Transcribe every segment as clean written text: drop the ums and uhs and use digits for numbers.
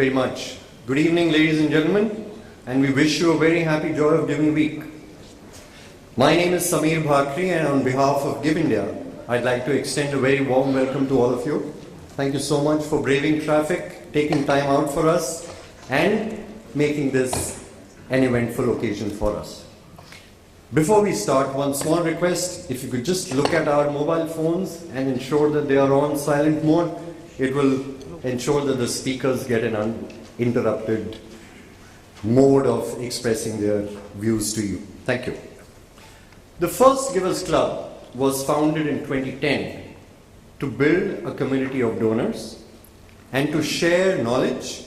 very much. Good evening, ladies and gentlemen, and we wish you a very happy Joy of Giving week. My name is Sameer Bhakri, and on behalf of GiveIndia, I'd like to extend a very warm welcome to all of you. Thank you so much for braving traffic, taking time out for us, and making this an eventful occasion for us. Before we start, one small request: if you could just look at our mobile phones and ensure that they are on silent mode, it will ensure that the speakers get an uninterrupted mode of expressing their views to you. Thank you. The first Givers Club was founded in 2010 to build a community of donors and to share knowledge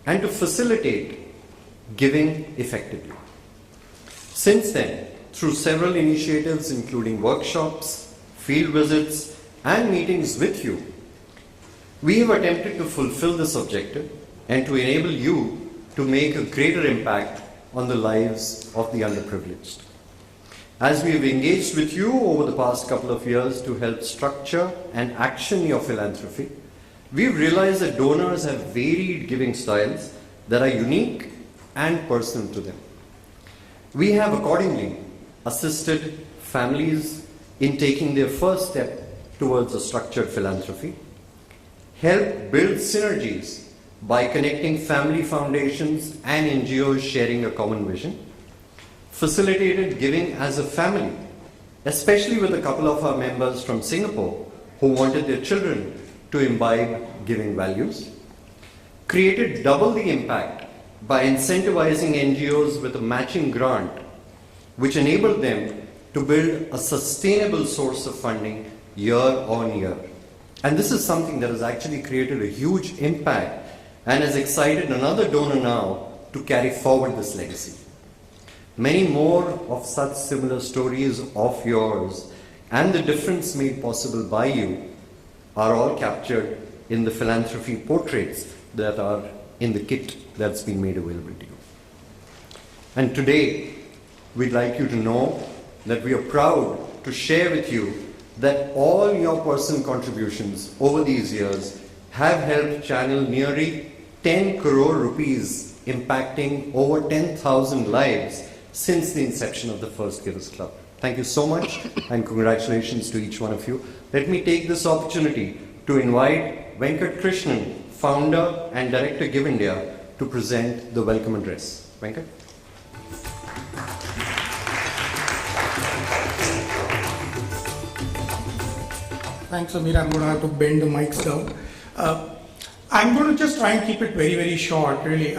and to facilitate giving effectively. Since then, through several initiatives including workshops, field visits, and meetings with you, we have attempted to fulfill this objective and to enable you to make a greater impact on the lives of the underprivileged. As we have engaged with you over the past couple of years to help structure and action your philanthropy, we've realized that donors have varied giving styles that are unique and personal to them. We have accordingly assisted families in taking their first step towards a structured philanthropy, helped build synergies by connecting family foundations and NGOs sharing a common vision, facilitated giving as a family, especially with a couple of our members from Singapore who wanted their children to imbibe giving values, created double the impact by incentivizing NGOs with a matching grant, which enabled them to build a sustainable source of funding year on year. And this is something that has actually created a huge impact and has excited another donor now to carry forward this legacy. Many more of such similar stories of yours and the difference made possible by you are all captured in the philanthropy portraits that are in the kit that's been made available to you. And today, we'd like you to know that we are proud to share with you that all your personal contributions over these years have helped channel nearly 10 crore rupees, impacting over 10,000 lives since the inception of the first Givers Club. Thank you so much, and congratulations to each one of you. Let me take this opportunity to invite Venkat Krishnan, founder and director GiveIndia, to present the welcome address. Venkat. Thanks, Amir. I'm going to have to bend the mics down. I'm going to just try and keep it very, very short, really.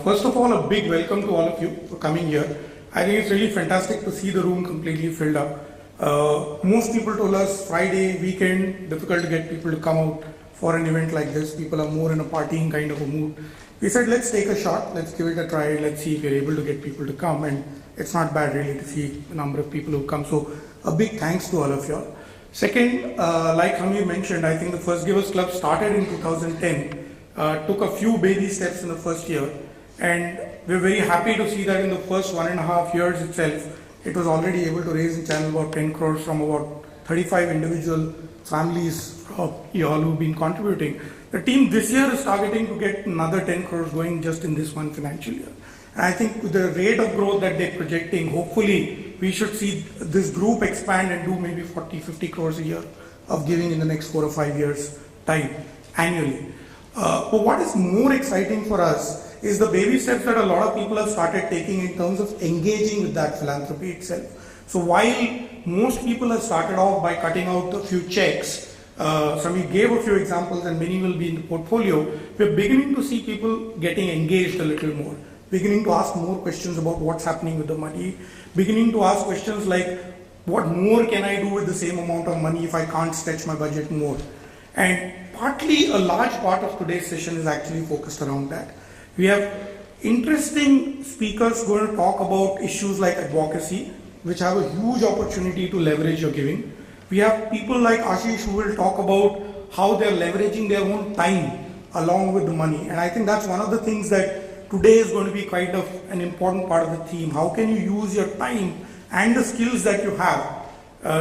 First of all, a big welcome to all of you for coming here. I think it's really fantastic to see the room completely filled up. Most people told us Friday, weekend, difficult to get people to come out for an event like this. People are more in a partying kind of a mood. We said, let's take a shot, let's give it a try, let's see if we're able to get people to come. And it's not bad, really, to see the number of people who come. So a big thanks to all of you all. Second, like Hamir mentioned, I think the first Givers Club started in 2010, took a few baby steps in the first year, and we're very happy to see that in the first 1.5 years itself, it was already able to raise and channel about 10 crores from about 35 individual families of you all who've been contributing. The team this year is targeting to get another 10 crores going just in this one financial year. And I think with the rate of growth that they're projecting, hopefully we should see this group expand and do maybe 40-50 crores a year of giving in the next 4 or 5 years time annually. But what is more exciting for us is the baby steps that a lot of people have started taking in terms of engaging with that philanthropy itself. So while most people have started off by cutting out a few checks, Samir gave a few examples and many will be in the portfolio, we're beginning to see people getting engaged a little more, beginning to ask more questions about what's happening with the money, beginning to ask questions like, what more can I do with the same amount of money if I can't stretch my budget more? And partly a large part of today's session is actually focused around that. We have interesting speakers going to talk about issues like advocacy, which have a huge opportunity to leverage your giving. We have people like Ashish who will talk about how they're leveraging their own time along with the money. And I think that's one of the things that today is going to be kind of an important part of the theme. How can you use your time and the skills that you have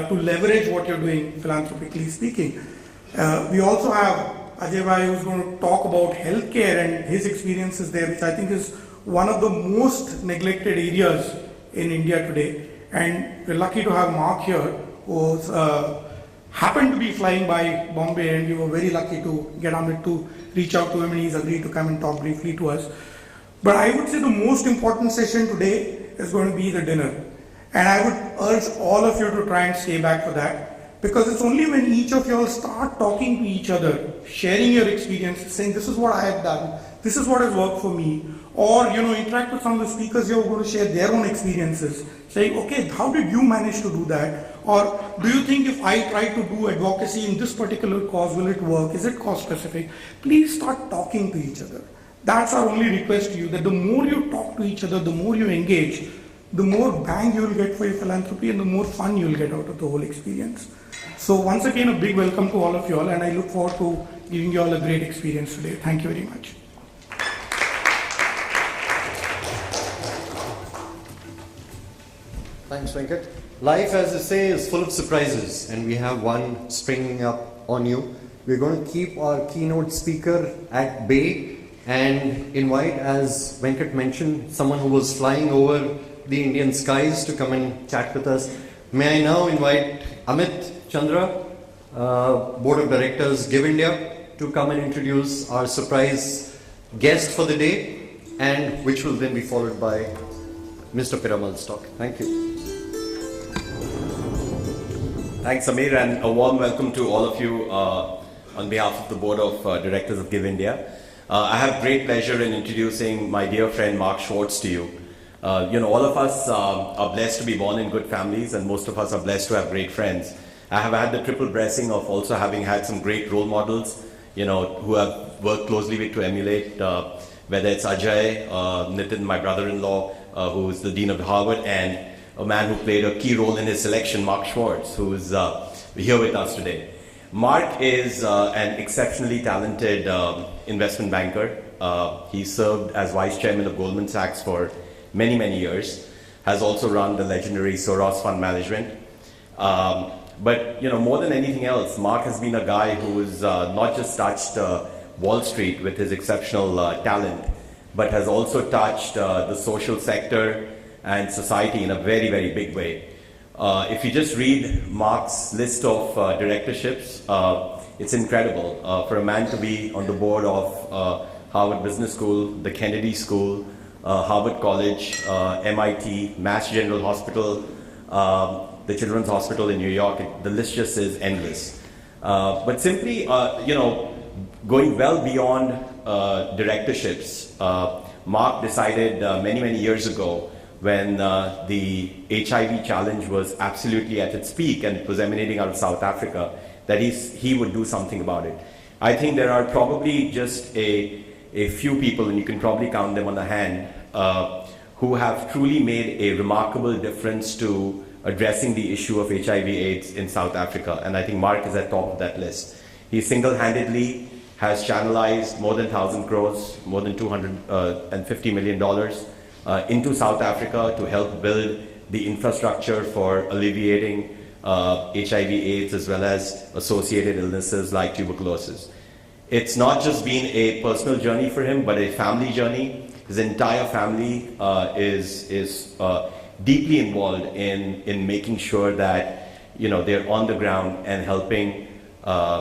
to leverage what you're doing philanthropically speaking? We also have Ajay Bhai, who's going to talk about healthcare and his experiences there, which I think is one of the most neglected areas in India today. And we're lucky to have Mark here, who's happened to be flying by Bombay, and we were very lucky to get Amit to reach out to him, and he's agreed to come and talk briefly to us. But I would say the most important session today is going to be the dinner. And I would urge all of you to try and stay back for that, because it's only when each of you all start talking to each other, sharing your experiences, saying this is what I have done, this is what has worked for me, or interact with some of the speakers who are going to share their own experiences, saying, okay, how did you manage to do that? Or do you think if I try to do advocacy in this particular cause, will it work? Is it cause specific? Please start talking to each other. That's our only request to you, that the more you talk to each other, the more you engage, the more bang you will get for your philanthropy and the more fun you will get out of the whole experience. So once again, a big welcome to all of you all, and I look forward to giving you all a great experience today. Thank you very much. Thanks, Venkat. Life, as they say, is full of surprises, and we have one springing up on you. We're going to keep our keynote speaker at bay and invite, as Venkat mentioned, someone who was flying over the Indian skies to come and chat with us. May I now invite Amit Chandra, Board of Directors, GiveIndia, to come and introduce our surprise guest for the day, and which will then be followed by Mr. Piramal's talk. Thank you. Thanks, Samir, and a warm welcome to all of you on behalf of the Board of Directors of GiveIndia. I have great pleasure in introducing my dear friend Mark Schwartz to you. All of us are blessed to be born in good families, and most of us are blessed to have great friends. I have had the triple blessing of also having had some great role models, who have worked closely with to emulate, whether it's Ajay, Nitin, my brother-in-law, who is the Dean of Harvard, and a man who played a key role in his selection, Mark Schwartz, who is here with us today. Mark is an exceptionally talented investment banker. He served as vice chairman of Goldman Sachs for many, many years, has also run the legendary Soros Fund Management. But more than anything else, Mark has been a guy who has not just touched Wall Street with his exceptional talent, but has also touched the social sector and society in a very, very big way. If you just read Mark's list of directorships, it's incredible. For a man to be on the board of Harvard Business School, the Kennedy School, Harvard College, MIT, Mass General Hospital, the Children's Hospital in New York, the list just is endless. But simply, going well beyond directorships, Mark decided many, many years ago, when the HIV challenge was absolutely at its peak and it was emanating out of South Africa, that he would do something about it. I think there are probably just a few people, and you can probably count them on the hand, who have truly made a remarkable difference to addressing the issue of HIV/AIDS in South Africa, and I think Mark is at top of that list. He single-handedly has channelized more than 1,000 crores, more than $250 million into South Africa to help build the infrastructure for alleviating HIV/AIDS as well as associated illnesses like tuberculosis. It's not just been a personal journey for him, but a family journey. His entire family is deeply involved in making sure that they're on the ground and helping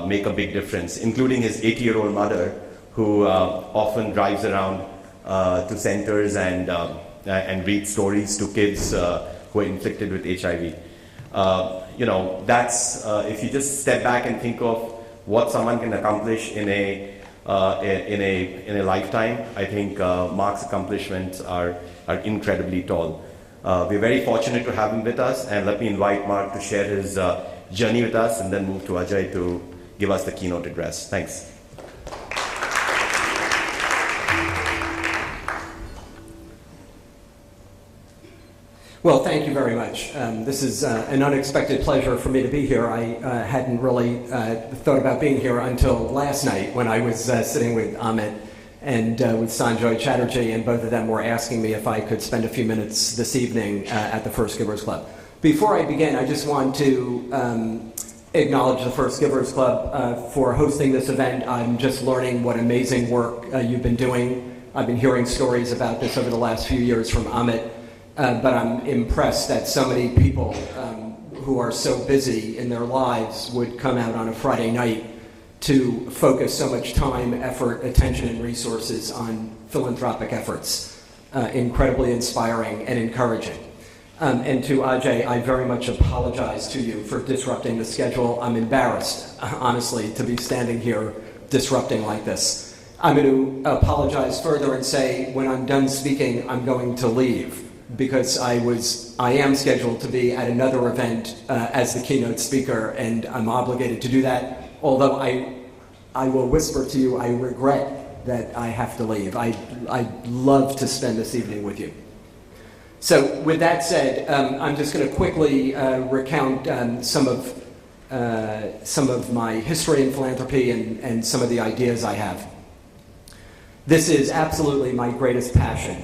make a big difference, including his 80-year-old mother, who often drives around to centers and read stories to kids who are inflicted with HIV. That's if you just step back and think of what someone can accomplish in a lifetime, I think Mark's accomplishments are incredibly tall. We're very fortunate to have him with us, and let me invite Mark to share his journey with us, and then move to Ajay to give us the keynote address. Thanks. Well, thank you very much. This is an unexpected pleasure for me to be here. I hadn't really thought about being here until last night when I was sitting with Amit and with Sanjoy Chatterjee, and both of them were asking me if I could spend a few minutes this evening at the First Givers Club. Before I begin, I just want to acknowledge the First Givers Club for hosting this event. I'm just learning what amazing work you've been doing. I've been hearing stories about this over the last few years from Amit, but I'm impressed that so many people who are so busy in their lives would come out on a Friday night to focus so much time, effort, attention, and resources on philanthropic efforts. Incredibly inspiring and encouraging. And to Ajay, I very much apologize to you for disrupting the schedule. I'm embarrassed, honestly, to be standing here disrupting like this. I'm going to apologize further and say when I'm done speaking, I'm going to leave because I am scheduled to be at another event as the keynote speaker, and I'm obligated to do that. Although I will whisper to you, I regret that I have to leave. I'd love to spend this evening with you. So with that said, I'm just going to quickly recount some of my history in philanthropy and some of the ideas I have. This is absolutely my greatest passion.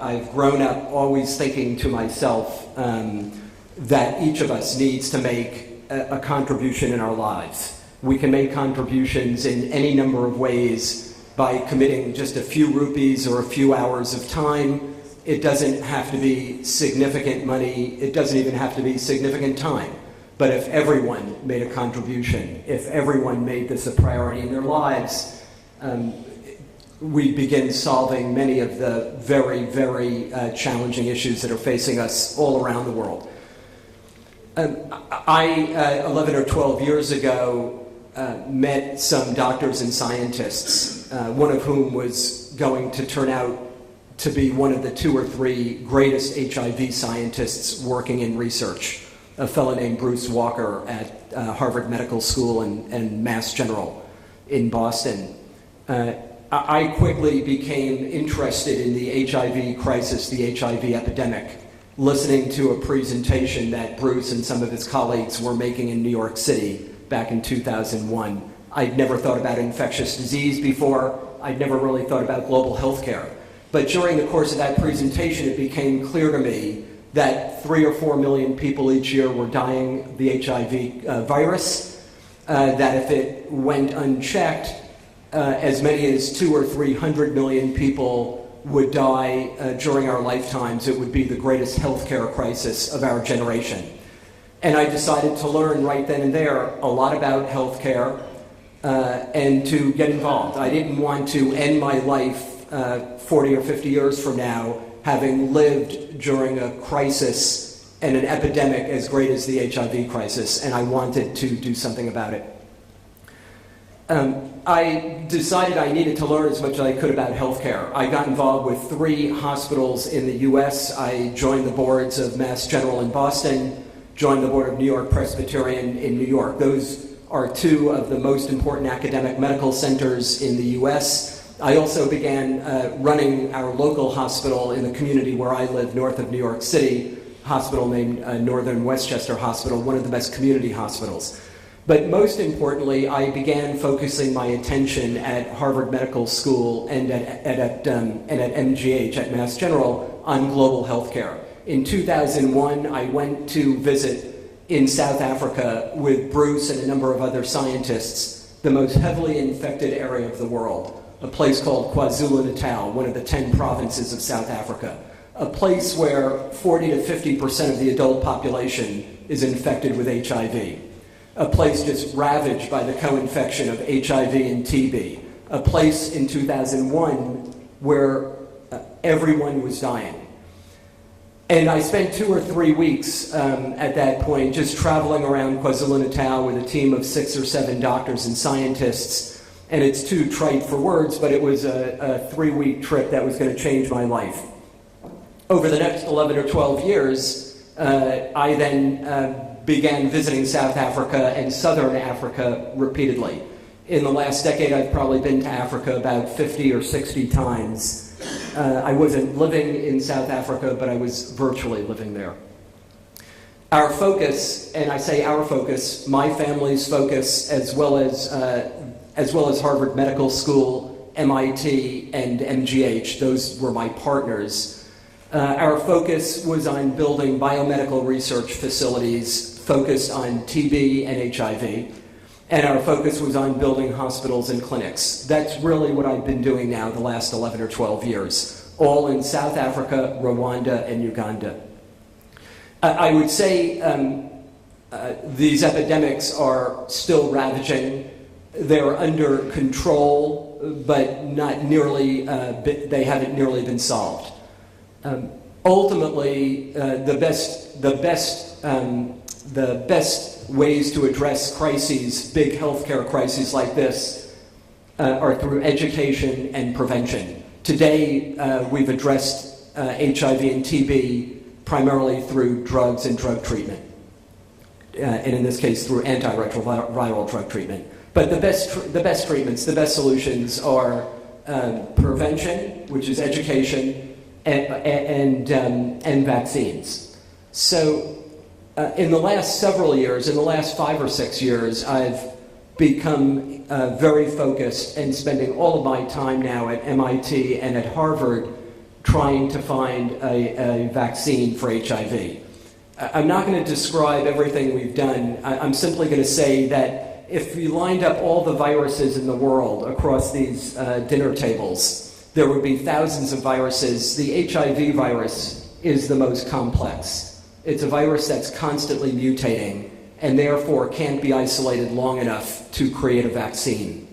I've grown up always thinking to myself that each of us needs to make a contribution in our lives. We can make contributions in any number of ways by committing just a few rupees or a few hours of time. It doesn't have to be significant money. It doesn't even have to be significant time. But if everyone made a contribution, if everyone made this a priority in their lives, we begin solving many of the very, very challenging issues that are facing us all around the world. I 11 or 12 years ago, met some doctors and scientists, one of whom was going to turn out to be one of the 2 or 3 greatest HIV scientists working in research, a fellow named Bruce Walker at Harvard Medical School and Mass General in Boston. I quickly became interested in the HIV crisis, the HIV epidemic, listening to a presentation that Bruce and some of his colleagues were making in New York City back in 2001. I'd never thought about infectious disease before. I'd never really thought about global health care. But during the course of that presentation, it became clear to me that 3 or 4 million people each year were dying of the HIV virus, that if it went unchecked, as many as 200 or 300 million people would die during our lifetimes. It would be the greatest healthcare crisis of our generation. And I decided to learn right then and there a lot about healthcare and to get involved. I didn't want to end my life 40 or 50 years from now having lived during a crisis and an epidemic as great as the HIV crisis, and I wanted to do something about it. I decided I needed to learn as much as I could about healthcare. I got involved with 3 hospitals in the US. I joined the boards of Mass General in Boston, joined the board of New York Presbyterian in New York. Those are 2 of the most important academic medical centers in the US. I also began running our local hospital in the community where I live, north of New York City, a hospital named Northern Westchester Hospital, one of the best community hospitals. But most importantly, I began focusing my attention at Harvard Medical School and at MGH, at Mass General, on global health care. In 2001, I went to visit in South Africa with Bruce and a number of other scientists, the most heavily infected area of the world, a place called KwaZulu-Natal, one of the 10 provinces of South Africa, a place where 40 to 50% of the adult population is infected with HIV. A place just ravaged by the co-infection of HIV and TB. A place in 2001 where everyone was dying. And I spent 2 or 3 weeks at that point just traveling around KwaZulu-Natal with a team of 6 or 7 doctors and scientists. And it's too trite for words, but it was a 3-week trip that was going to change my life. Over the next 11 or 12 years, I then began visiting South Africa and Southern Africa repeatedly. In the last decade, I've probably been to Africa about 50 or 60 times. I wasn't living in South Africa, but I was virtually living there. Our focus, and I say our focus, my family's focus, as well as Harvard Medical School, MIT, and MGH, those were my partners. Our focus was on building biomedical research facilities focused on TB and HIV, and our focus was on building hospitals and clinics. That's really what I've been doing now the last 11 or 12 years, all in South Africa, Rwanda, and Uganda. I would say these epidemics are still ravaging. They're under control, but not nearly, they haven't nearly been solved. Ultimately, the best ways to address crises, big healthcare crises like this, are through education and prevention. Today, we've addressed HIV and TB primarily through drugs and drug treatment, and in this case, through antiretroviral drug treatment. But the best treatments, the best solutions are prevention, which is education, and vaccines. So in the last several years, in the last 5 or 6 years, I've become very focused and spending all of my time now at MIT and at Harvard trying to find a vaccine for HIV. I'm not going to describe everything we've done. I'm simply going to say that if we lined up all the viruses in the world across these dinner tables, there would be thousands of viruses. The HIV virus is the most complex. It's a virus that's constantly mutating and therefore can't be isolated long enough to create a vaccine.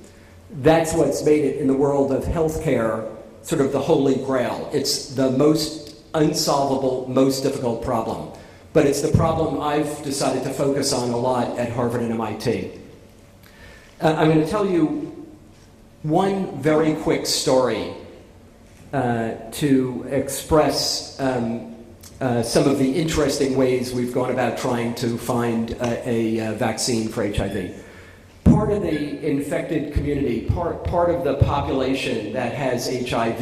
That's what's made it in the world of healthcare sort of the holy grail. It's the most unsolvable, most difficult problem. But it's the problem I've decided to focus on a lot at Harvard and MIT. I'm going to tell you one very quick story to express some of the interesting ways we've gone about trying to find a vaccine for HIV. Part of the infected community, part of the population that has HIV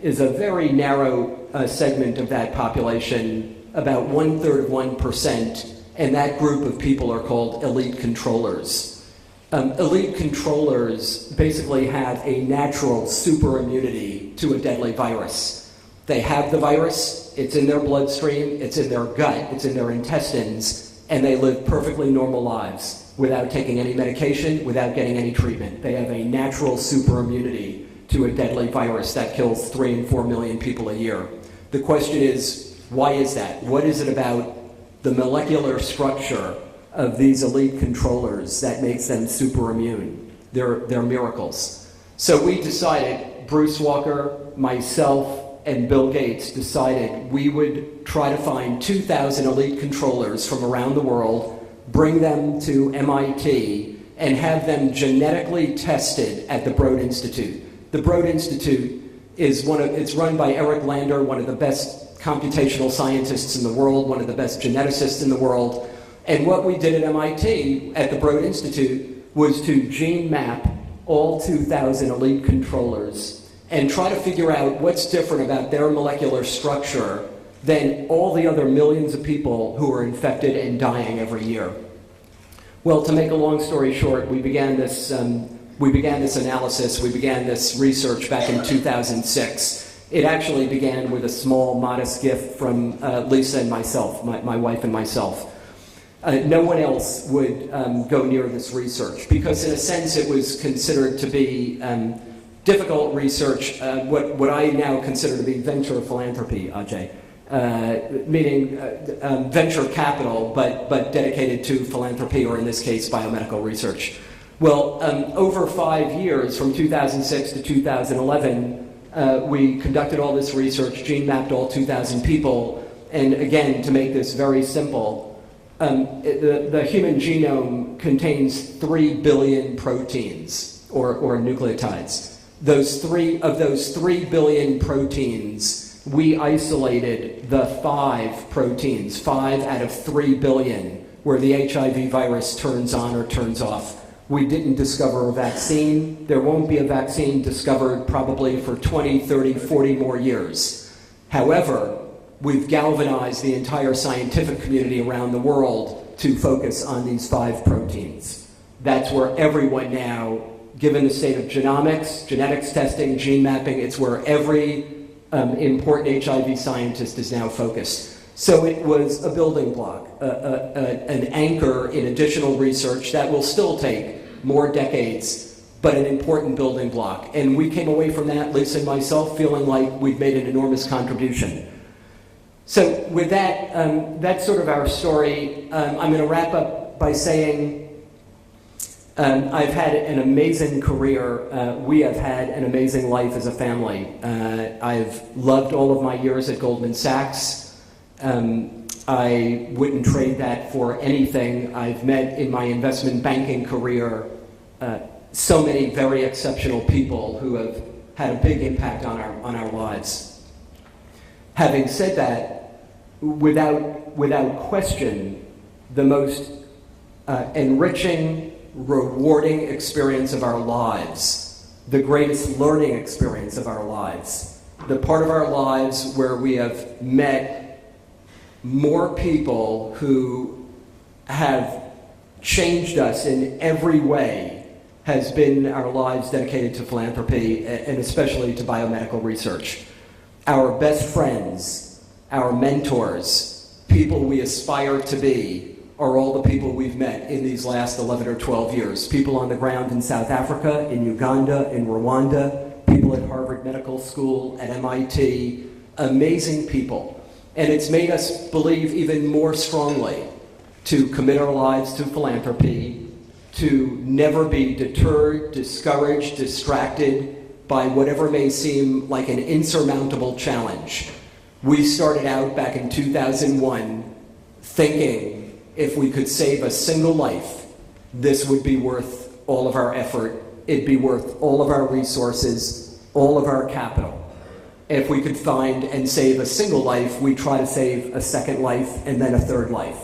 is a very narrow segment of that population, about 1/3 of 1%, and that group of people are called elite controllers. Elite controllers basically have a natural super immunity to a deadly virus. They have the virus, it's in their bloodstream, it's in their gut, it's in their intestines, and they live perfectly normal lives without taking any medication, without getting any treatment. They have a natural super immunity to a deadly virus that kills 3 and 4 million people a year. The question is, why is that? What is it about the molecular structure of these elite controllers that makes them super immune? They're miracles. So we decided, Bruce Walker, myself, and Bill Gates decided we would try to find 2,000 elite controllers from around the world, bring them to MIT, and have them genetically tested at the Broad Institute. The Broad Institute is it's run by Eric Lander, one of the best computational scientists in the world, one of the best geneticists in the world. And what we did at MIT, at the Broad Institute, was to gene map all 2,000 elite controllers and try to figure out what's different about their molecular structure than all the other millions of people who are infected and dying every year. Well, to make a long story short, we began this analysis, we began this research back in 2006. It actually began with a small, modest gift from Lisa and myself, my wife and myself. No one else would go near this research because, in a sense, it was considered to be difficult research, what I now consider to be venture philanthropy, Ajay. Meaning venture capital, but dedicated to philanthropy, or in this case, biomedical research. Well, over 5 years, from 2006 to 2011, we conducted all this research, gene mapped all 2,000 people, and again, to make this very simple, the human genome contains 3 billion proteins, or nucleotides. Of those 3 billion proteins, we isolated the 5 proteins, 5 out of 3 billion, where the HIV virus turns on or turns off. We didn't discover a vaccine. There won't be a vaccine discovered probably for 20, 30, 40 more years. However, we've galvanized the entire scientific community around the world to focus on these 5 proteins. That's where everyone now, given the state of genomics, genetics testing, gene mapping, it's where every important HIV scientist is now focused. So it was a building block, an anchor in additional research that will still take more decades, but an important building block. And we came away from that, Lisa and myself, feeling like we've made an enormous contribution. So with that, that's sort of our story. I'm going to wrap up by saying I've had an amazing career. We have had an amazing life as a family. I've loved all of my years at Goldman Sachs. I wouldn't trade that for anything. I've met in my investment banking career so many very exceptional people who have had a big impact on our lives. Having said that, without question, the most enriching, rewarding experience of our lives, the greatest learning experience of our lives, the part of our lives where we have met more people who have changed us in every way has been our lives dedicated to philanthropy and especially to biomedical research. Our best friends, our mentors, people we aspire to be, are all the people we've met in these last 11 or 12 years. People on the ground in South Africa, in Uganda, in Rwanda, people at Harvard Medical School, at MIT, amazing people. And it's made us believe even more strongly to commit our lives to philanthropy, to never be deterred, discouraged, distracted by whatever may seem like an insurmountable challenge. We started out back in 2001 thinking if we could save a single life, this would be worth all of our effort. It'd be worth all of our resources, all of our capital. If we could find and save a single life, we try to save a second life and then a third life.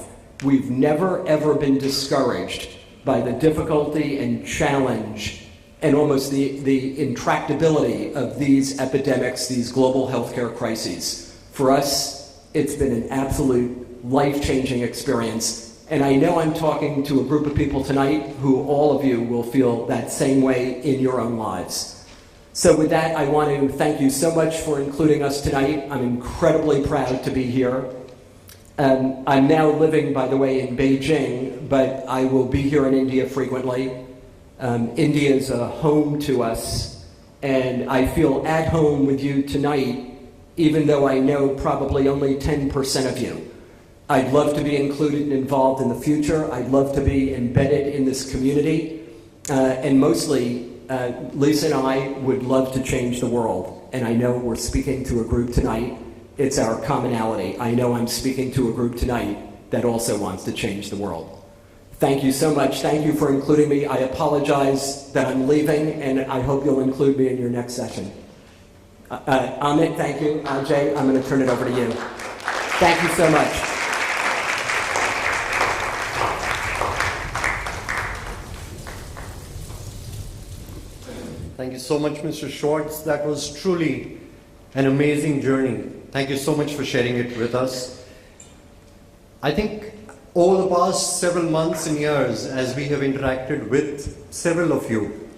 We've never, ever been discouraged by the difficulty and challenge and almost the intractability of these epidemics, these global healthcare crises. For us, it's been an absolute life-changing experience. And I know I'm talking to a group of people tonight who all of you will feel that same way in your own lives. So with that, I want to thank you so much for including us tonight. I'm incredibly proud to be here. I'm now living, by the way, in Beijing, but I will be here in India frequently. India is a home to us, and I feel at home with you tonight, even though I know probably only 10% of you. I'd love to be included and involved in the future. I'd love to be embedded in this community, and mostly, Lisa and I would love to change the world, and I know we're speaking to a group tonight. It's our commonality. I know I'm speaking to a group tonight that also wants to change the world. Thank you so much. Thank you for including me. I apologize that I'm leaving, and I hope you'll include me in your next session. Amit, thank you. Ajay, I'm going to turn it over to you. Thank you so much. Thank you so much, Mr. Schwartz. That was truly an amazing journey. Thank you so much for sharing it with us. I think over the past several months and years, as we have interacted with several of you,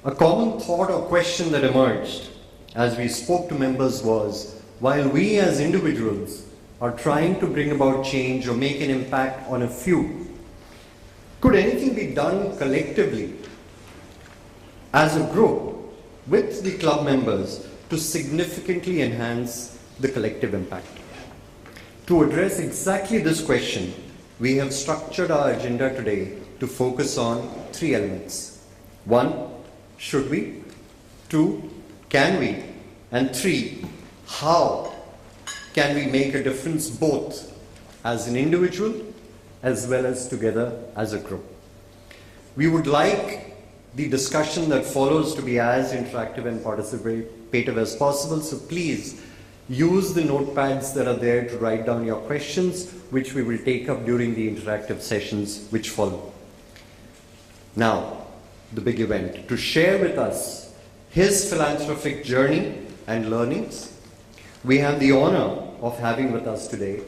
a common thought or question that emerged as we spoke to members was, while we as individuals are trying to bring about change or make an impact on a few, could anything be done collectively as a group with the club members to significantly enhance the collective impact? To address exactly this question, we have structured our agenda today to focus on three elements. 1, should we? 2, can we? And 3, how can we make a difference both as an individual as well as together as a group? We would like the discussion that follows to be as interactive and participative as possible, so please use the notepads that are there to write down your questions, which we will take up during the interactive sessions which follow. Now, the big event. To share with us his philanthropic journey and learnings, we have the honor of having with us today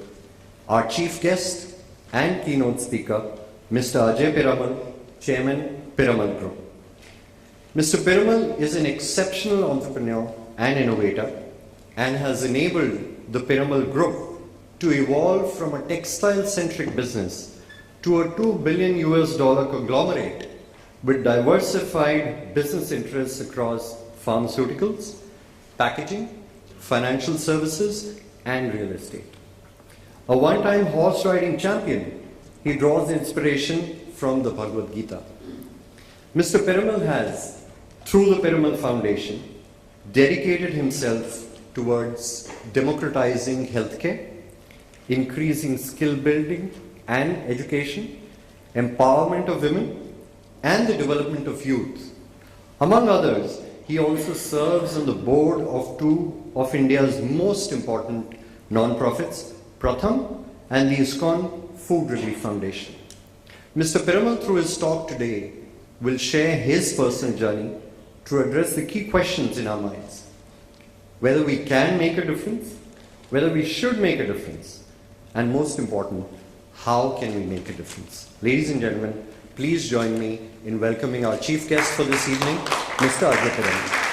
our chief guest and keynote speaker, Mr. Ajay Piramal, Chairman, Piramal Group. Mr. Piramal is an exceptional entrepreneur and innovator and has enabled the Piramal Group to evolve from a textile-centric business to a $2 billion conglomerate with diversified business interests across pharmaceuticals, packaging, financial services, and real estate. A one-time horse riding champion, he draws inspiration from the Bhagavad Gita. Mr. Piramal has, through the Piramal Foundation, dedicated himself towards democratizing healthcare, increasing skill building and education, empowerment of women, and the development of youth. Among others, he also serves on the board of two of India's most important non-profits, Pratham and the ISKCON Food Relief Foundation. Mr. Piramal, through his talk today, will share his personal journey to address the key questions in our minds. Whether we can make a difference, whether we should make a difference, and most important, how can we make a difference? Ladies and gentlemen, please join me in welcoming our chief guest for this evening, Mr. Ajay Piramal.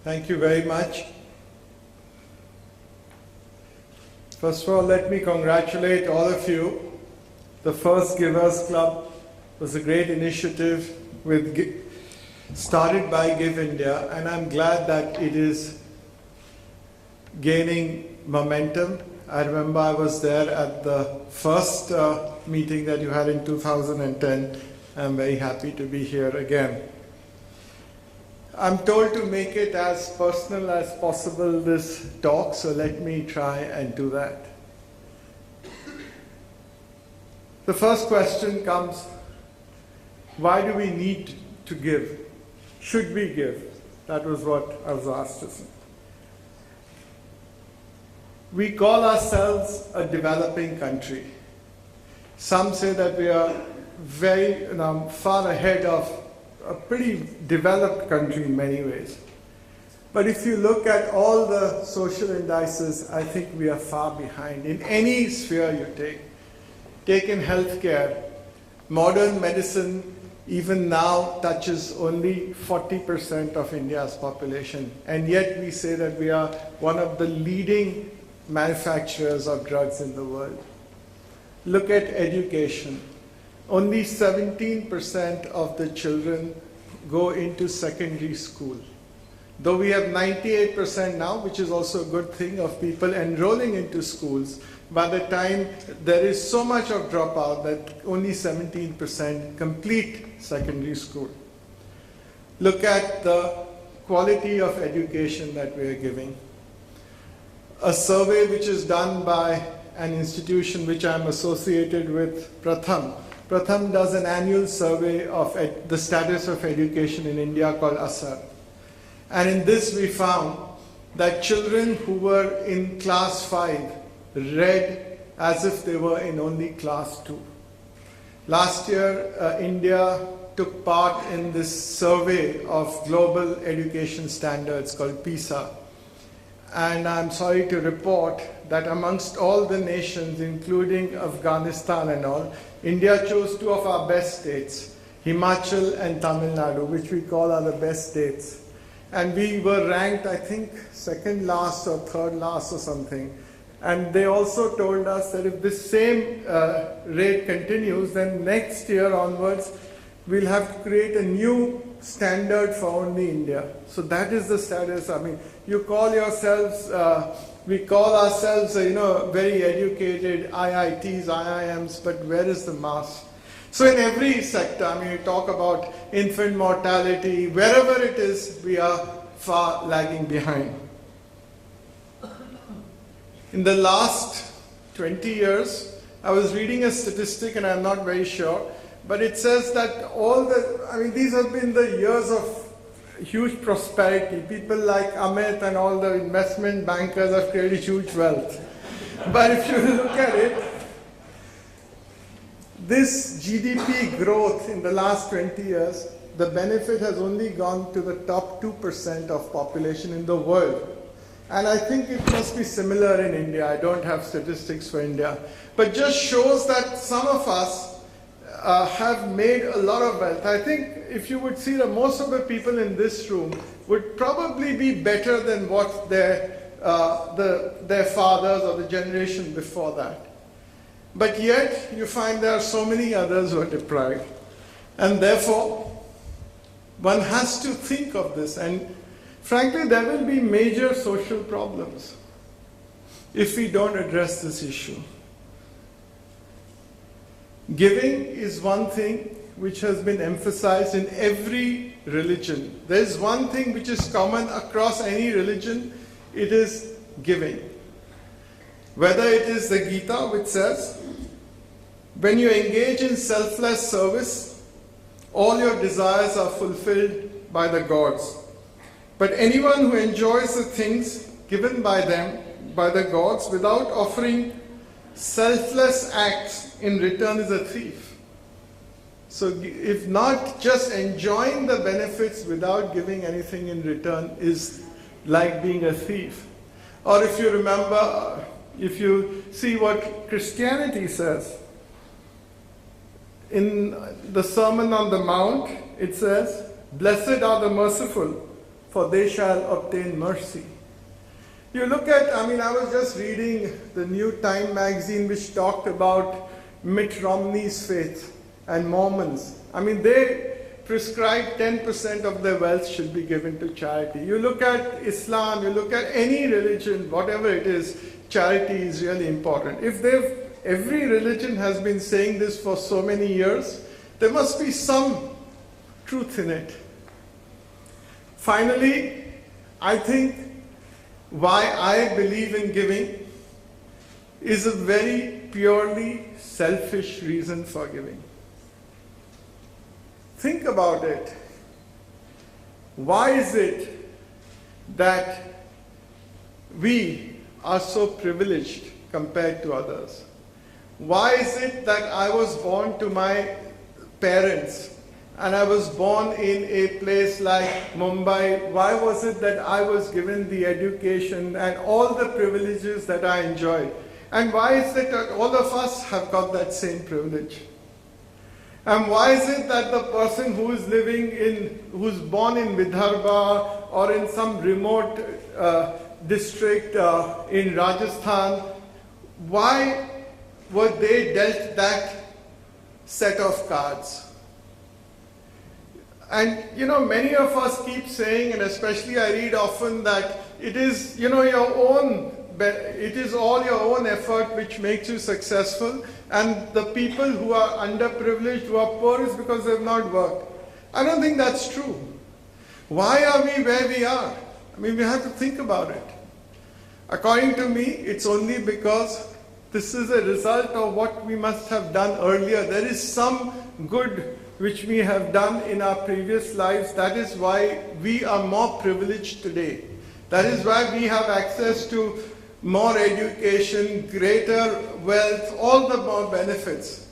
Thank you very much. First of all, let me congratulate all of you. The first Givers Club was a great initiative started by GiveIndia, and I'm glad that it is gaining momentum. I remember I was there at the first meeting that you had in 2010. I'm very happy to be here again. I'm told to make it as personal as possible, this talk, so let me try and do that. The first question comes, why do we need to give? Should we give? That was what I was asked to say. We call ourselves a developing country. Some say that we are very far ahead of a pretty developed country in many ways. But if you look at all the social indices, I think we are far behind in any sphere you take. Take in healthcare, modern medicine even now touches only 40% of India's population, and yet we say that we are one of the leading manufacturers of drugs in the world. Look at education. Only 17% of the children go into secondary school. Though we have 98% now, which is also a good thing, of people enrolling into schools, by the time there is so much of dropout that only 17% complete secondary school. Look at the quality of education that we are giving. A survey which is done by an institution which I am associated with, Pratham. Pratham does an annual survey of the status of education in India called ASAR. And in this we found that children who were in class 5 read as if they were in only class 2. Last year, India took part in this survey of global education standards called PISA. And I'm sorry to report that amongst all the nations, including Afghanistan and all, India chose two of our best states, Himachal and Tamil Nadu, which we call are the best states. And we were ranked, I think, second last or third last or something. And they also told us that if this same rate continues, then next year onwards, we'll have to create a new standard for only India. So that is the status. I mean, you call yourselves, we call ourselves, very educated IITs, IIMs, but where is the mass? So in every sector, I mean, you talk about infant mortality, wherever it is, we are far lagging behind. In the last 20 years, I was reading a statistic, and I'm not very sure, but it says that these have been the years of huge prosperity. People like Amit and all the investment bankers have created huge wealth. But if you look at it, this GDP growth in the last 20 years, the benefit has only gone to the top 2% of population in the world. And I think it must be similar in India. I don't have statistics for India. But just shows that some of us have made a lot of wealth. I think if you would see that most of the people in this room would probably be better than what their fathers or the generation before that. But yet you find there are so many others who are deprived. And therefore, one has to think of this. And frankly, there will be major social problems if we don't address this issue. Giving is one thing which has been emphasized in every religion. There is one thing which is common across any religion, it is giving. Whether it is the Gita, which says, when you engage in selfless service, all your desires are fulfilled by the gods. But anyone who enjoys the things given by them, by the gods, without offering selfless acts in return is a thief. So if not just enjoying the benefits without giving anything in return is like being a thief. Or if you remember, if you see what Christianity says, in the Sermon on the Mount, it says, "Blessed are the merciful, for they shall obtain mercy." You look at, I was just reading the New Time magazine which talked about Mitt Romney's faith and Mormons. They prescribe 10% of their wealth should be given to charity. You look at Islam, you look at any religion, whatever it is, charity is really important. If every religion has been saying this for so many years, there must be some truth in it. Finally, I think why I believe in giving is a very purely selfish reason for giving. Think about it. Why is it that we are so privileged compared to others? Why is it that I was born to my parents and I was born in a place like Mumbai? Why was it that I was given the education and all the privileges that I enjoyed? And why is it that all of us have got that same privilege? And why is it that the person who is who's born in Vidarbha or in some remote district in Rajasthan, why were they dealt that set of cards? And many of us keep saying, and especially I read often, that it is it is all your own effort which makes you successful, and the people who are underprivileged, who are poor, is because they have not worked. I don't think that's true. Why are we where we are? We have to think about it. According to me, it's only because this is a result of what we must have done earlier. There is some good which we have done in our previous lives. That is why we are more privileged today. That is why we have access to more education, greater wealth, all the more benefits.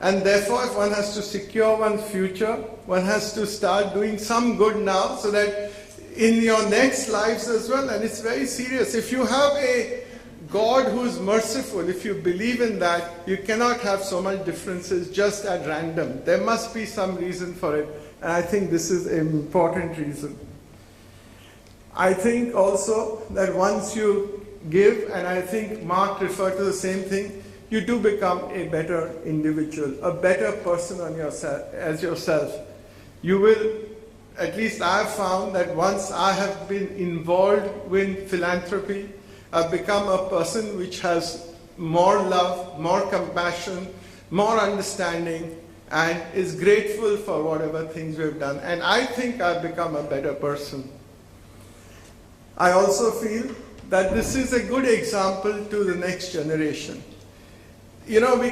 And therefore, if one has to secure one's future, one has to start doing some good now so that in your next lives as well, and it's very serious. If you have a God who is merciful, if you believe in that, you cannot have so much differences just at random. There must be some reason for it, and I think this is an important reason. I think also that once you give, and I think Mark referred to the same thing, you do become a better individual, a better person on as yourself. You will, at least I have found that once I have been involved with philanthropy, I've become a person which has more love, more compassion, more understanding, and is grateful for whatever things we've done. And I think I've become a better person. I also feel that this is a good example to the next generation. We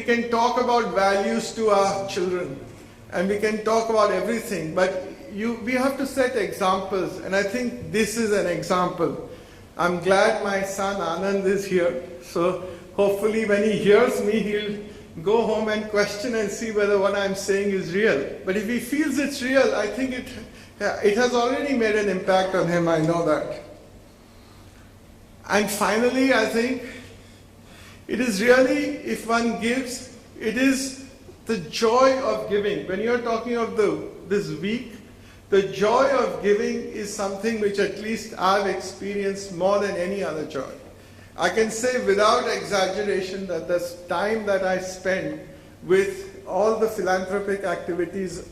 can talk about values to our children, and we can talk about everything, but we have to set examples, and I think this is an example. I'm glad my son Anand is here, so hopefully when he hears me, he'll go home and question and see whether what I'm saying is real. But if he feels it's real, I think it has already made an impact on him, I know that. And finally, I think it is really, if one gives, it is the joy of giving. When you're talking of this week, the joy of giving is something which at least I've experienced more than any other joy. I can say without exaggeration that the time that I spend with all the philanthropic activities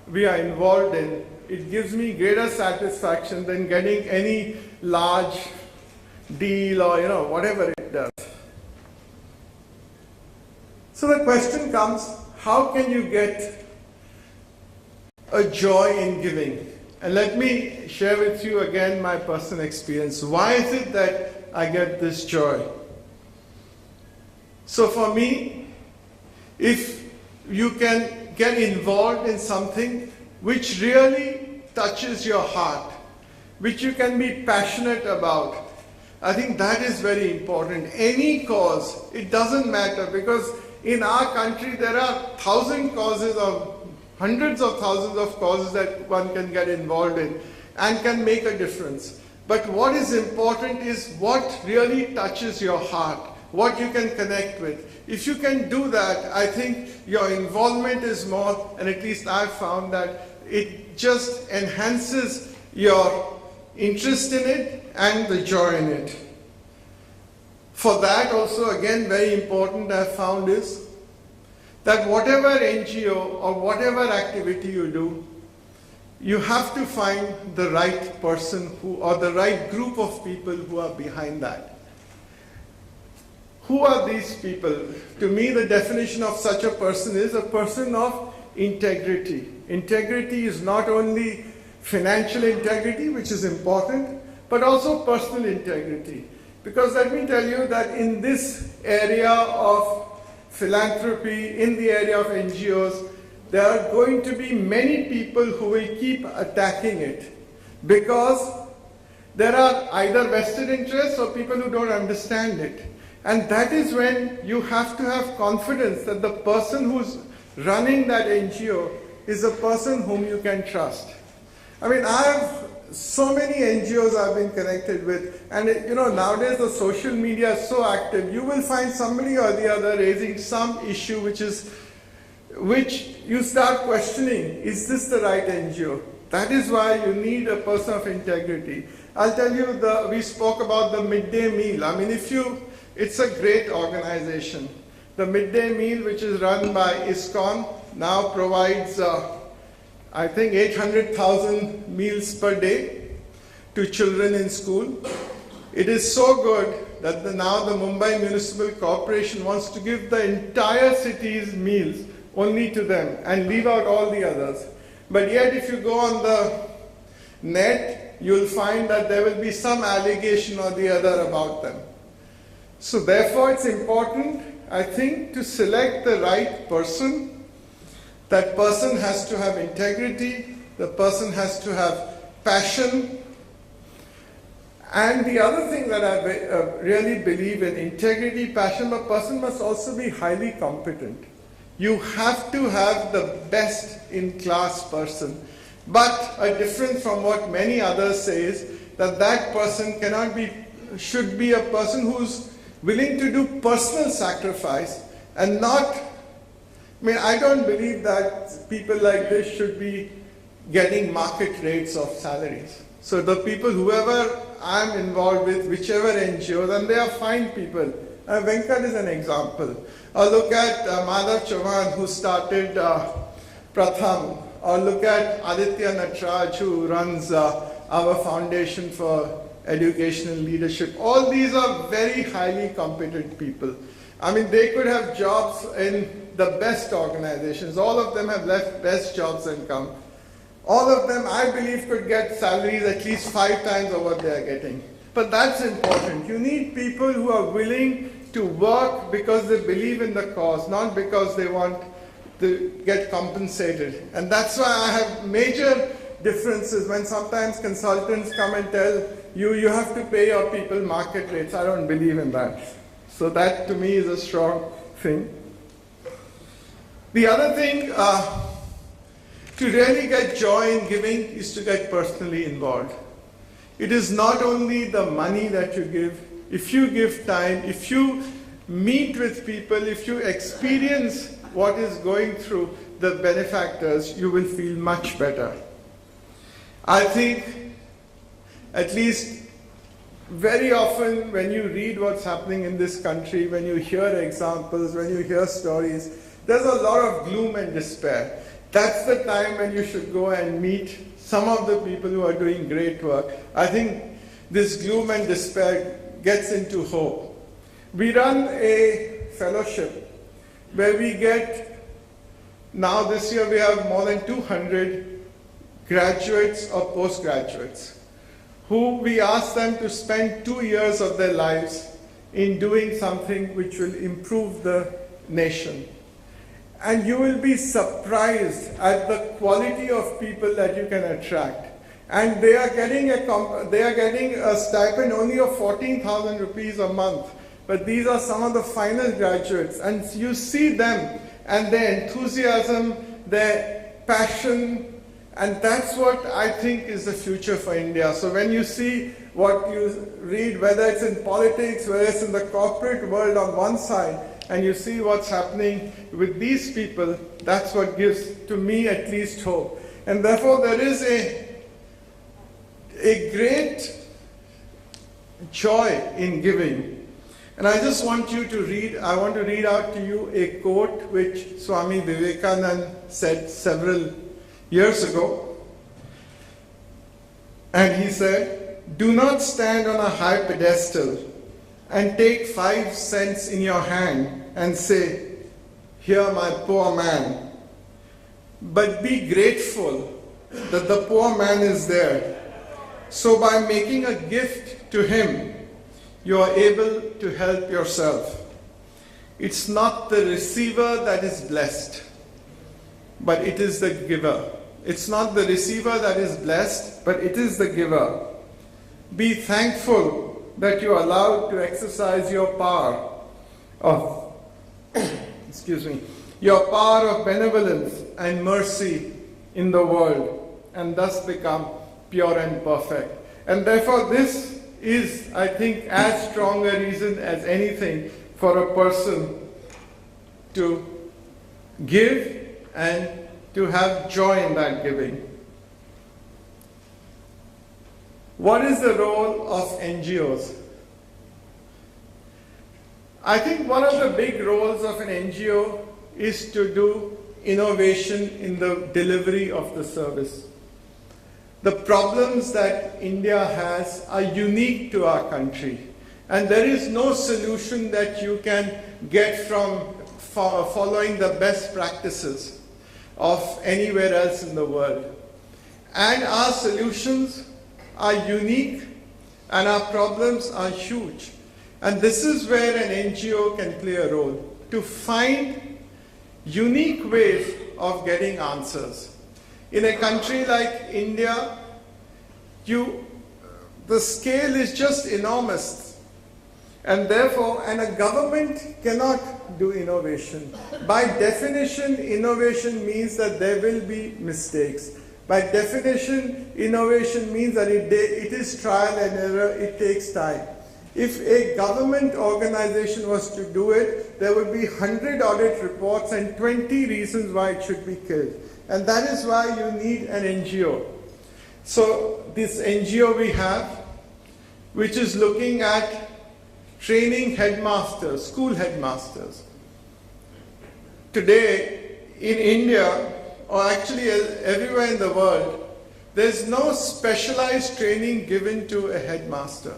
we are involved in, it gives me greater satisfaction than getting any large deal or whatever it does. So the question comes, how can you get a joy in giving? And let me share with you again my personal experience. Why is it that I get this joy? So for me, if you can get involved in something which really touches your heart, which you can be passionate about, I think that is very important. Any cause, it doesn't matter, because in our country there are hundreds of thousands of causes that one can get involved in and can make a difference. But what is important is what really touches your heart, what you can connect with. If you can do that, I think your involvement is more, and at least I've found that it just enhances your interest in it and the joy in it. For that also, again, very important I've found is that whatever NGO or whatever activity you do, you have to find the right person or the right group of people who are behind that. Who are these people? To me, the definition of such a person is a person of integrity. Integrity is not only financial integrity, which is important, but also personal integrity. Because let me tell you that in this area of philanthropy, in the area of NGOs, there are going to be many people who will keep attacking it, because there are either vested interests or people who don't understand it. And that is when you have to have confidence that the person who's running that NGO is a person whom you can trust. I mean, I have so many NGOs I've been connected with, and nowadays the social media is so active. You will find somebody or the other raising some issue which you start questioning, is this the right NGO? That is why you need a person of integrity. I'll tell you, we spoke about the midday meal. I mean, it's a great organization. The midday meal, which is run by ISKCON, now provides I think 800,000 meals per day to children in school. It is so good that now the Mumbai Municipal Corporation wants to give the entire city's meals only to them and leave out all the others. But yet if you go on the net, you'll find that there will be some allegation or the other about them. So therefore it's important, I think, to select the right person. That person has to have integrity, the person has to have passion. And the other thing that I really believe in, integrity, passion, a person must also be highly competent. You have to have the best in class person. But a difference from what many others say is that person should be a person who's willing to do personal sacrifice and not, I don't believe that people like this should be getting market rates of salaries. So the people, whoever I'm involved with, whichever NGO, then they are fine people. Venkat is an example. Or look at Madhav Chauhan, who started Pratham. Or look at Aditya Natraj, who runs our Foundation for Educational Leadership. All these are very highly competent people. They could have jobs in the best organizations. All of them have left best jobs and come. All of them, I believe, could get salaries at least 5 times of what they are getting. But that's important. You need people who are willing to work because they believe in the cause, not because they want to get compensated. And that's why I have major differences when sometimes consultants come and tell you have to pay your people market rates. I don't believe in that. So that to me is a strong thing. The other thing, to really get joy in giving is to get personally involved. It is not only the money that you give. If you give time, if you meet with people, if you experience what is going through the benefactors, you will feel much better. I think, at least very often when you read what's happening in this country, when you hear examples, when you hear stories, there's a lot of gloom and despair. That's the time when you should go and meet some of the people who are doing great work. I think this gloom and despair gets into hope. We run a fellowship where we get, now this year we have more than 200 graduates or postgraduates who we ask them to spend 2 years of their lives in doing something which will improve the nation. And you will be surprised at the quality of people that you can attract. And they are getting a stipend only of 14,000 rupees a month. But these are some of the finest graduates. And you see them and their enthusiasm, their passion, and that's what I think is the future for India. So when you see what you read, whether it's in politics, whether it's in the corporate world on one side, and you see what's happening with these people, that's what gives, to me at least, hope. And therefore there is a great joy in giving. And I just want you to read, I want to read out to you a quote which Swami Vivekananda said several years ago. And he said, "Do not stand on a high pedestal and take 5 cents in your hand and say, 'Here, my poor man,' but be grateful that the poor man is there. So by making a gift to him, you are able to help yourself. It's not the receiver that is blessed, but it is the giver. It's not the receiver that is blessed, but it is the giver. Be thankful that you are allowed to exercise your power of, your power of benevolence and mercy in the world, and thus become pure and perfect." And therefore this is, I think, as strong a reason as anything for a person to give and to have joy in that giving. What is the role of NGOs? I think one of the big roles of an NGO is to do innovation in the delivery of the service. The problems that India has are unique to our country, and there is no solution that you can get from following the best practices of anywhere else in the world. And our solutions are unique and our problems are huge. And this is where an NGO can play a role, to find unique ways of getting answers. In a country like India, the scale is just enormous. And therefore, a government cannot do innovation. By definition, innovation means that there will be mistakes. By definition, innovation means that it is trial and error, it takes time. If a government organization was to do it, there would be 100 audit reports and 20 reasons why it should be killed. And that is why you need an NGO. So this NGO we have, which is looking at training headmasters, school headmasters. Today in India, or actually everywhere in the world, there's no specialized training given to a headmaster.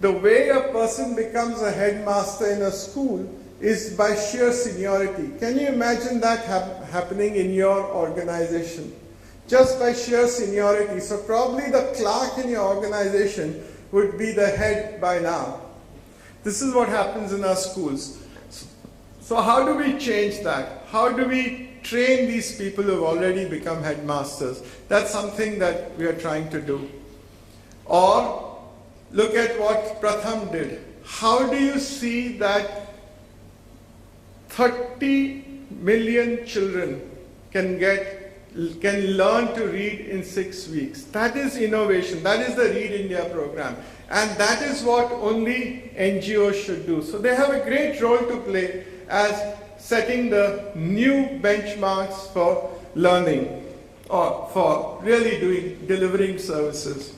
The way a person becomes a headmaster in a school is by sheer seniority. Can you imagine that happening in your organization? Just by sheer seniority. So probably the clerk in your organization would be the head by now. This is what happens in our schools. So how do we change that? How do we train these people who have already become headmasters? That's something that we are trying to do. Or look at what Pratham did. How do you see that 30 million children can get can learn to read in 6 weeks. That is innovation. That is the Read India program. And that is what only NGOs should do. So they have a great role to play as setting the new benchmarks for learning or for really delivering services.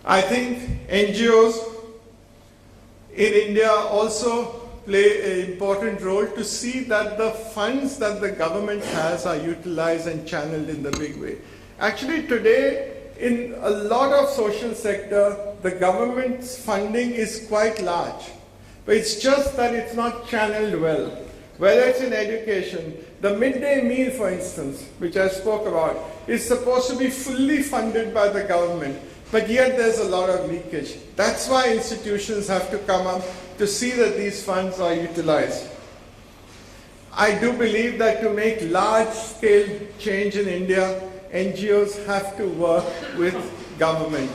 I think NGOs in India also play an important role to see that the funds that the government has are utilized and channeled in the big way. Actually today, in a lot of social sector, the government's funding is quite large. But it's just that it's not channeled well. Whether it's in education, the midday meal, for instance, which I spoke about, is supposed to be fully funded by the government, but yet there's a lot of leakage. That's why institutions have to come up to see that these funds are utilized. I do believe that to make large-scale change in India, NGOs have to work with government.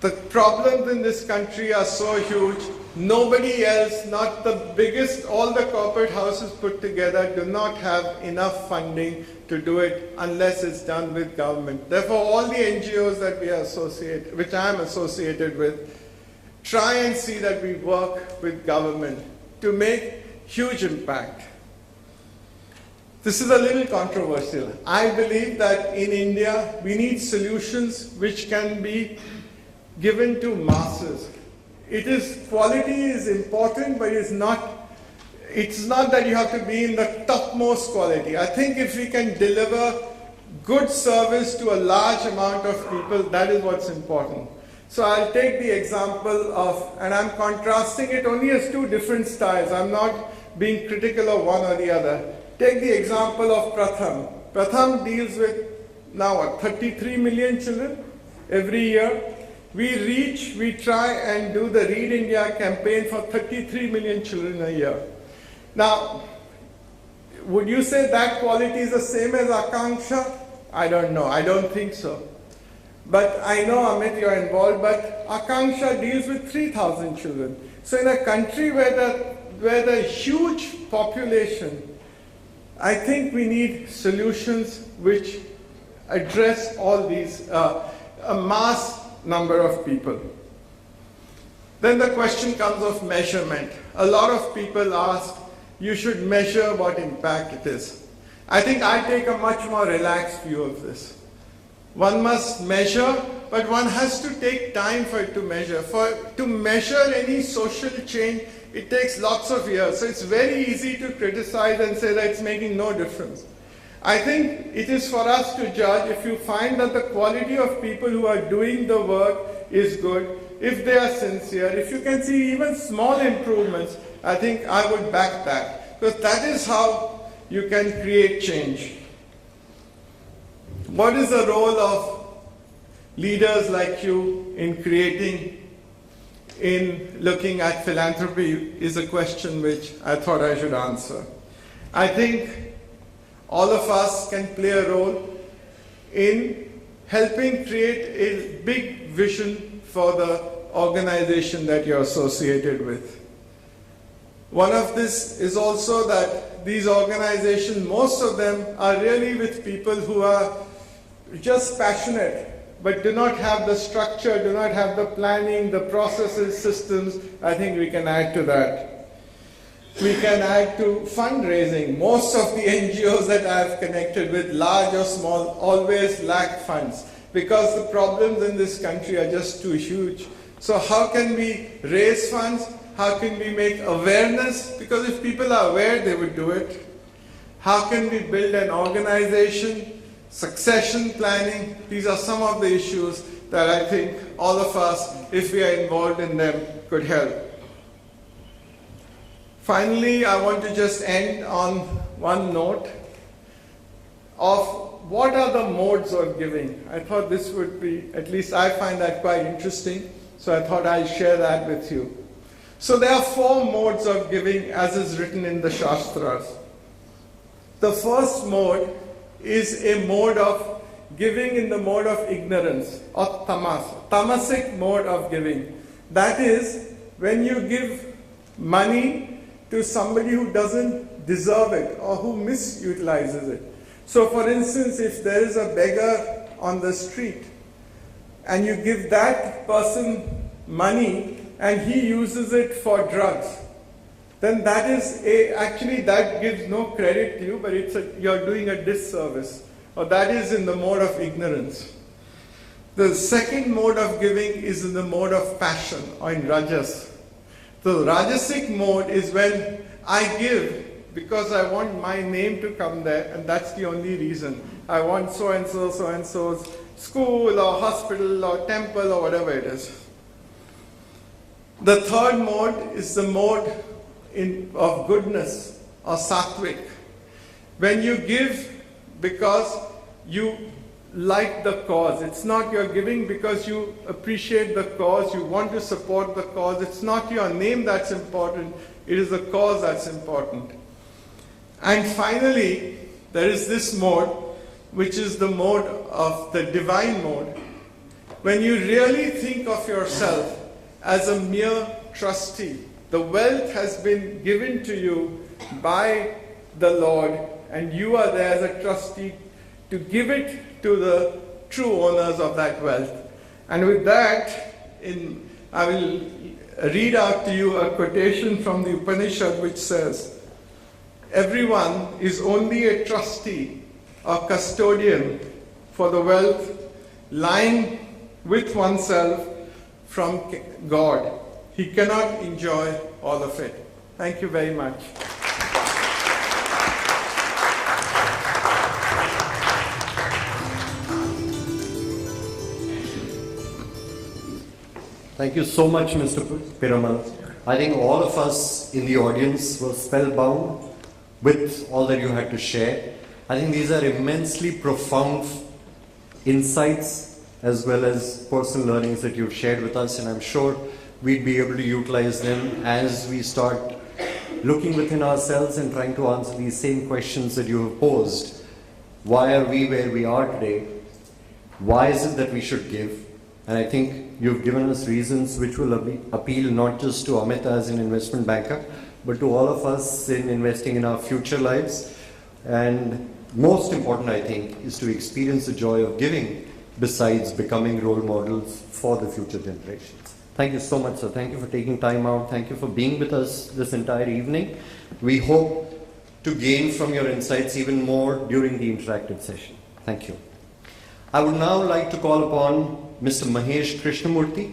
The problems in this country are so huge. Nobody else, not the biggest, all the corporate houses put together do not have enough funding to do it unless it's done with government. Therefore, all the NGOs that we are associated, which I am associated with, try and see that we work with government to make huge impact. This is a little controversial. I believe that in India, we need solutions which can be given to masses. Quality is important, but it's not that you have to be in the topmost quality. I think if we can deliver good service to a large amount of people, that is what's important. So I'll take the example of, and I'm contrasting it only as two different styles. I'm not being critical of one or the other. Take the example of Pratham. Pratham deals with now 33 million children every year. We try and do the Read India campaign for 33 million children a year. Now, would you say that quality is the same as Akanksha? I don't know. I don't think so. But I know, Amit, you're involved, but Akanksha deals with 3,000 children. So in a country where the huge population, I think we need solutions which address all these, a mass number of people. Then the question comes of measurement. A lot of people ask, you should measure what impact it is. I think I take a much more relaxed view of this. One must measure, but one has to take time for it to measure. To measure any social change, it takes lots of years. So it's very easy to criticize and say that it's making no difference. I think it is for us to judge if you find that the quality of people who are doing the work is good, if they are sincere, if you can see even small improvements, I think I would back that. Because that is how you can create change. What is the role of leaders like you in looking at philanthropy is a question which I thought I should answer. I think all of us can play a role in helping create a big vision for the organization that you're associated with. One of this is also that these organizations, most of them are really with people who are just passionate, but do not have the structure, do not have the planning, the processes, systems. I think we can add to that. We can add to fundraising. Most of the NGOs that I've connected with, large or small, always lack funds because the problems in this country are just too huge. So how can we raise funds? How can we make awareness? Because if people are aware, they would do it. How can we build an organization? Succession planning. These are some of the issues that I think all of us, if we are involved in them, could help. Finally, I want to just end on one note of what are the modes of giving. I thought this would be, at least I find that quite interesting, so I thought I'll share that with you. So there are 4 modes of giving as is written in the Shastras. The first mode is a mode of giving in the mode of ignorance, or tamas, tamasic mode of giving. That is, when you give money to somebody who doesn't deserve it or who misutilizes it. So for instance, if there is a beggar on the street and you give that person money and he uses it for drugs, then that is actually that gives no credit to you, but you're doing a disservice, or that is in the mode of ignorance. The second mode of giving is in the mode of passion, or in rajas. The rajasic mode is when I give because I want my name to come there, and that's the only reason. I want so-and-so's school or hospital or temple or whatever it is. The third mode is the mode of goodness, or sattvic. When you give because you like the cause. It's not you're giving because you appreciate the cause, you want to support the cause. It's not your name that's important, it is the cause that's important. And finally, there is this mode, which is the mode of the divine mode. When you really think of yourself as a mere trustee, the wealth has been given to you by the Lord, and you are there as a trustee to give it to the true owners of that wealth. And with that, I will read out to you a quotation from the Upanishad which says, "Everyone is only a trustee or custodian for the wealth lying with oneself from God. He cannot enjoy all of it." Thank you very much. Thank you so much, Mr. Piramal. I think all of us in the audience were spellbound with all that you had to share. I think these are immensely profound insights as well as personal learnings that you've shared with us, and I'm sure we'd be able to utilize them as we start looking within ourselves and trying to answer these same questions that you have posed. Why are we where we are today? Why is it that we should give? And I think you've given us reasons which will appeal not just to Amit as an investment banker, but to all of us in investing in our future lives. And most important, I think, is to experience the joy of giving besides becoming role models for the future generations. Thank you so much, sir. Thank you for taking time out. Thank you for being with us this entire evening. We hope to gain from your insights even more during the interactive session. Thank you. I would now like to call upon Mr. Mahesh Krishnamurthy,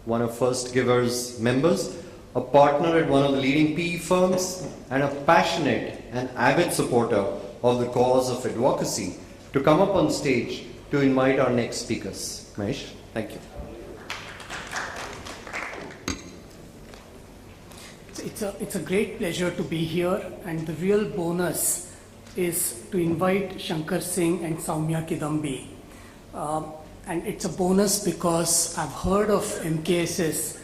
one of First Givers members, a partner at one of the leading PE firms, and a passionate and avid supporter of the cause of advocacy, to come up on stage to invite our next speakers. Mahesh, thank you. It's a great pleasure to be here, and the real bonus is to invite Shankar Singh and Soumya Kidambi. And it's a bonus because I've heard of MKSS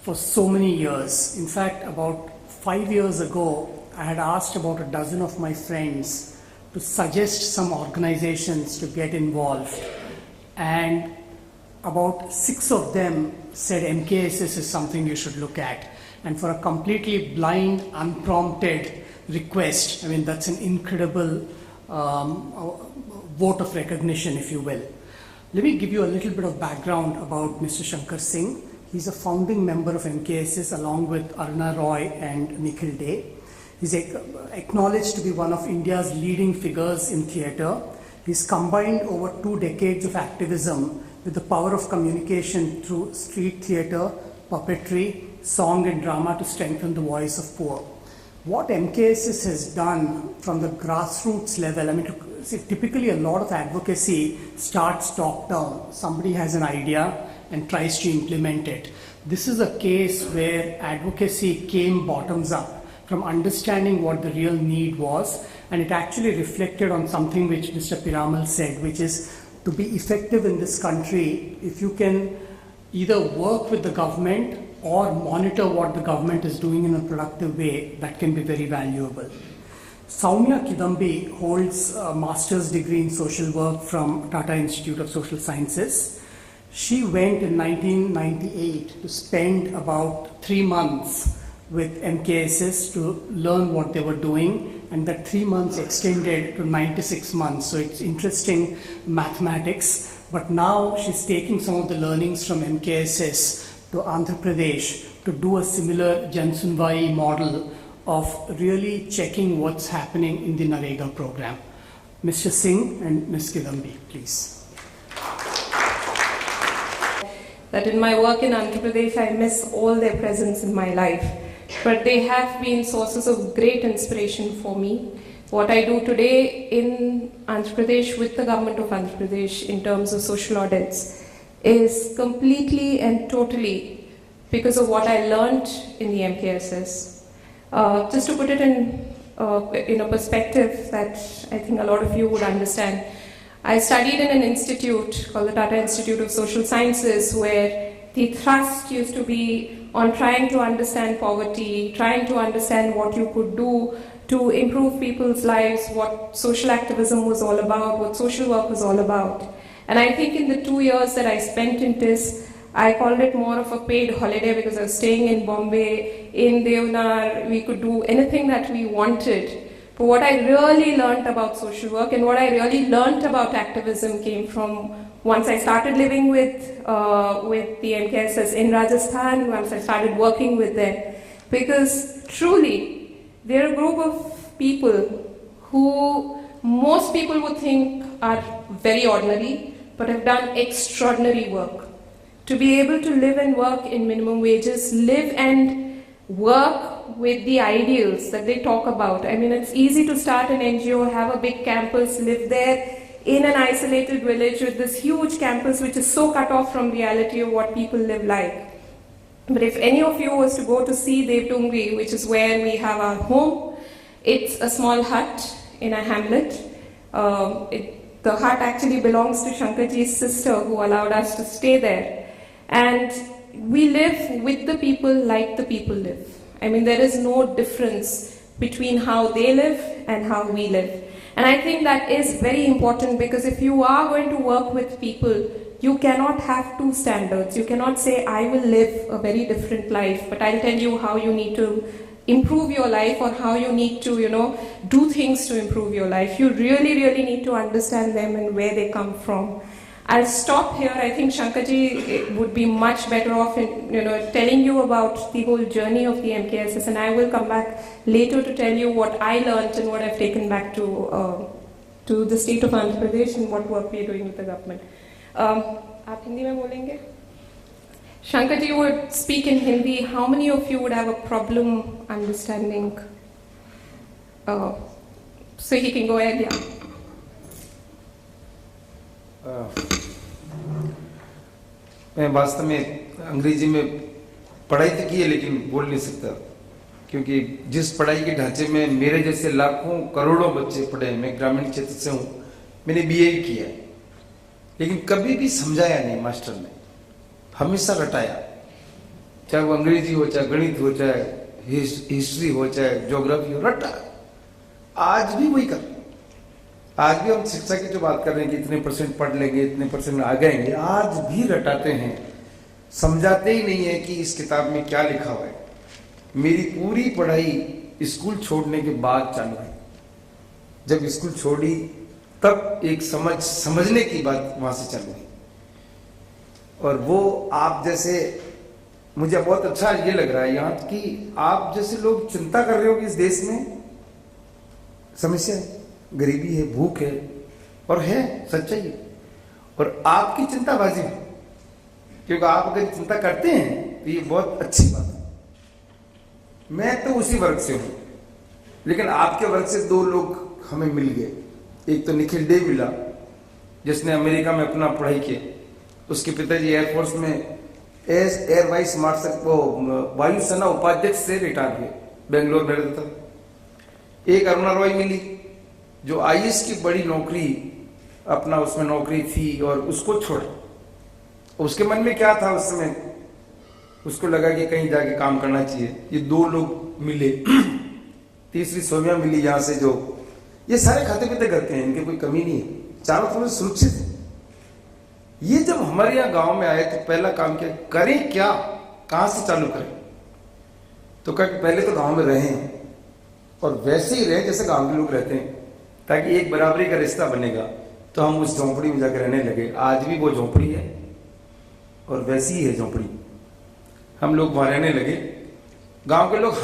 for so many years. In fact, about 5 years ago, I had asked about a dozen of my friends to suggest some organizations to get involved. And about 6 of them said MKSS is something you should look at. And for a completely blind, unprompted request, I mean, that's an incredible vote of recognition, if you will. Let me give you a little bit of background about Mr. Shankar Singh. He's a founding member of MKSS along with Aruna Roy and Nikhil Dey. He's acknowledged to be one of India's leading figures in theatre. He's combined over 2 decades of activism with the power of communication through street theatre, puppetry, song and drama to strengthen the voice of poor. What MKSS has done from the grassroots level, I mean, typically a lot of advocacy starts top down. Somebody has an idea and tries to implement it. This is a case where advocacy came bottoms up from understanding what the real need was, and it actually reflected on something which Mr. Piramal said, which is to be effective in this country, if you can either work with the government or monitor what the government is doing in a productive way, that can be very valuable. Soumya Kidambi holds a master's degree in social work from Tata Institute of Social Sciences. She went in 1998 to spend about 3 months with MKSS to learn what they were doing, and that 3 months extended to 96 months. So it's interesting mathematics. But now she's taking some of the learnings from MKSS to Andhra Pradesh to do a similar Jansunvai model of really checking what's happening in the Narega program. Mr. Singh and Ms. Kidambi, please. That in my work in Andhra Pradesh, I miss all their presence in my life. But they have been sources of great inspiration for me. What I do today in Andhra Pradesh with the government of Andhra Pradesh in terms of social audits is completely and totally because of what I learned in the MKSS. Just to put it in a perspective that I think a lot of you would understand, I studied in an institute called the Tata Institute of Social Sciences, where the thrust used to be on trying to understand poverty, trying to understand what you could do to improve people's lives, what social activism was all about, what social work was all about. And I think in the 2 years that I spent in this, I called it more of a paid holiday because I was staying in Bombay, in Deonar, we could do anything that we wanted. But what I really learned about social work and what I really learned about activism came from once I started living with the MKSS in Rajasthan, once I started working with them. Because truly, they're a group of people who most people would think are very ordinary, but have done extraordinary work. To be able to live and work in minimum wages, live and work with the ideals that they talk about. I mean, it's easy to start an NGO, have a big campus, live there in an isolated village with this huge campus which is so cut off from reality of what people live like. But if any of you was to go to see Devdungri, which is where we have our home, it's a small hut in a hamlet. The hut actually belongs to Shankarji's sister who allowed us to stay there. And we live with the people like the people live. I mean, there is no difference between how they live and how we live. And I think that is very important because if you are going to work with people, you cannot have two standards. You cannot say, I will live a very different life, but I'll tell you how you need to improve your life or how you need to, do things to improve your life. You really, really need to understand them and where they come from. I'll stop here. I think Shankarji would be much better off in telling you about the whole journey of the MKSS, and I will come back later to tell you what I learned and what I've taken back to the state of Andhra Pradesh and what work we are doing with the government. आप हिंदी में बोलेंगे? Shankarji would speak in Hindi. How many of you would have a problem understanding? So he can go ahead, yeah. मैं वास्तव में अंग्रेजी में पढ़ाई तो की है लेकिन बोल नहीं सकता, क्योंकि जिस पढ़ाई के ढांचे में मेरे जैसे लाखों करोड़ों बच्चे पढ़े हैं, मैं ग्रामीण क्षेत्र से हूँ, मैंने बीए किया है, लेकिन कभी भी समझाया नहीं मास्टर ने, हमेशा रटाया, चाहे वो अंग्रेजी हो, चाहे गणित हो, चाहे हिस्ट्री हो, चाहे ज्योग्राफी हो, रटा। आज भी वही कर, आज भी हम शिक्षा की जो बात कर रहे हैं कि इतने परसेंट पढ़ लेंगे, इतने परसेंट आ जाएंगे, आज भी रटाते हैं, समझाते ही नहीं है कि इस किताब में क्या लिखा हुआ है। मेरी पूरी पढ़ाई स्कूल छोड़ने के बाद चालू है। जब स्कूल छोड़ी तब एक समझने की बात वहां से चालू हुई, और वो आप जैसे, मुझे बहुत अच्छा ये लग रहा है यहाँ कि आप जैसे लोग चिंता कर रहे हो कि इस देश में समस्या है, गरीबी है, भूख है, और है सच्चाई है, और आपकी चिंता वाजिब है, क्योंकि आप अगर चिंता करते हैं तो ये बहुत अच्छी बात है। मैं तो उसी वर्ग से हूं, लेकिन आपके वर्ग से दो लोग हमें मिल गए। एक तो निखिल डे मिला, जिसने अमेरिका में अपना पढ़ाई किया, उसके पिताजी एयरफोर्स में एयर वाइस मार्शल, वो वायुसेना उपाध्यक्ष से रिटायर हुए, बेंगलोर में रहता था। एक अरुणा रॉय मिली जो आईएएस की बड़ी नौकरी, अपना उसमें नौकरी थी और उसको छोड़ा। उसके मन में क्या था उस समय, उसको लगा कि कहीं जाके काम करना चाहिए। ये दो लोग मिले, तीसरी सौम्या मिली यहाँ से, जो ये सारे खाते पीते करते हैं, इनके कोई कमी नहीं है, चारों तरफ से सुरक्षित है। ये जब हमारे यहाँ गांव में आए तो पहला काम क्या करें, क्या कहां से चालू करें। तो कहा कि पहले तो गांव में रहें और वैसे ही रहें जैसे गांव के लोग रहते हैं, ताकि एक बराबरी का रिश्ता बनेगा। तो हम उस झोंपड़ी में जाकर रहने लगे। आज भी वो झोंपड़ी है और वैसी ही है झोंपड़ी, हम लोग वहां रहने लगे। गांव के लोग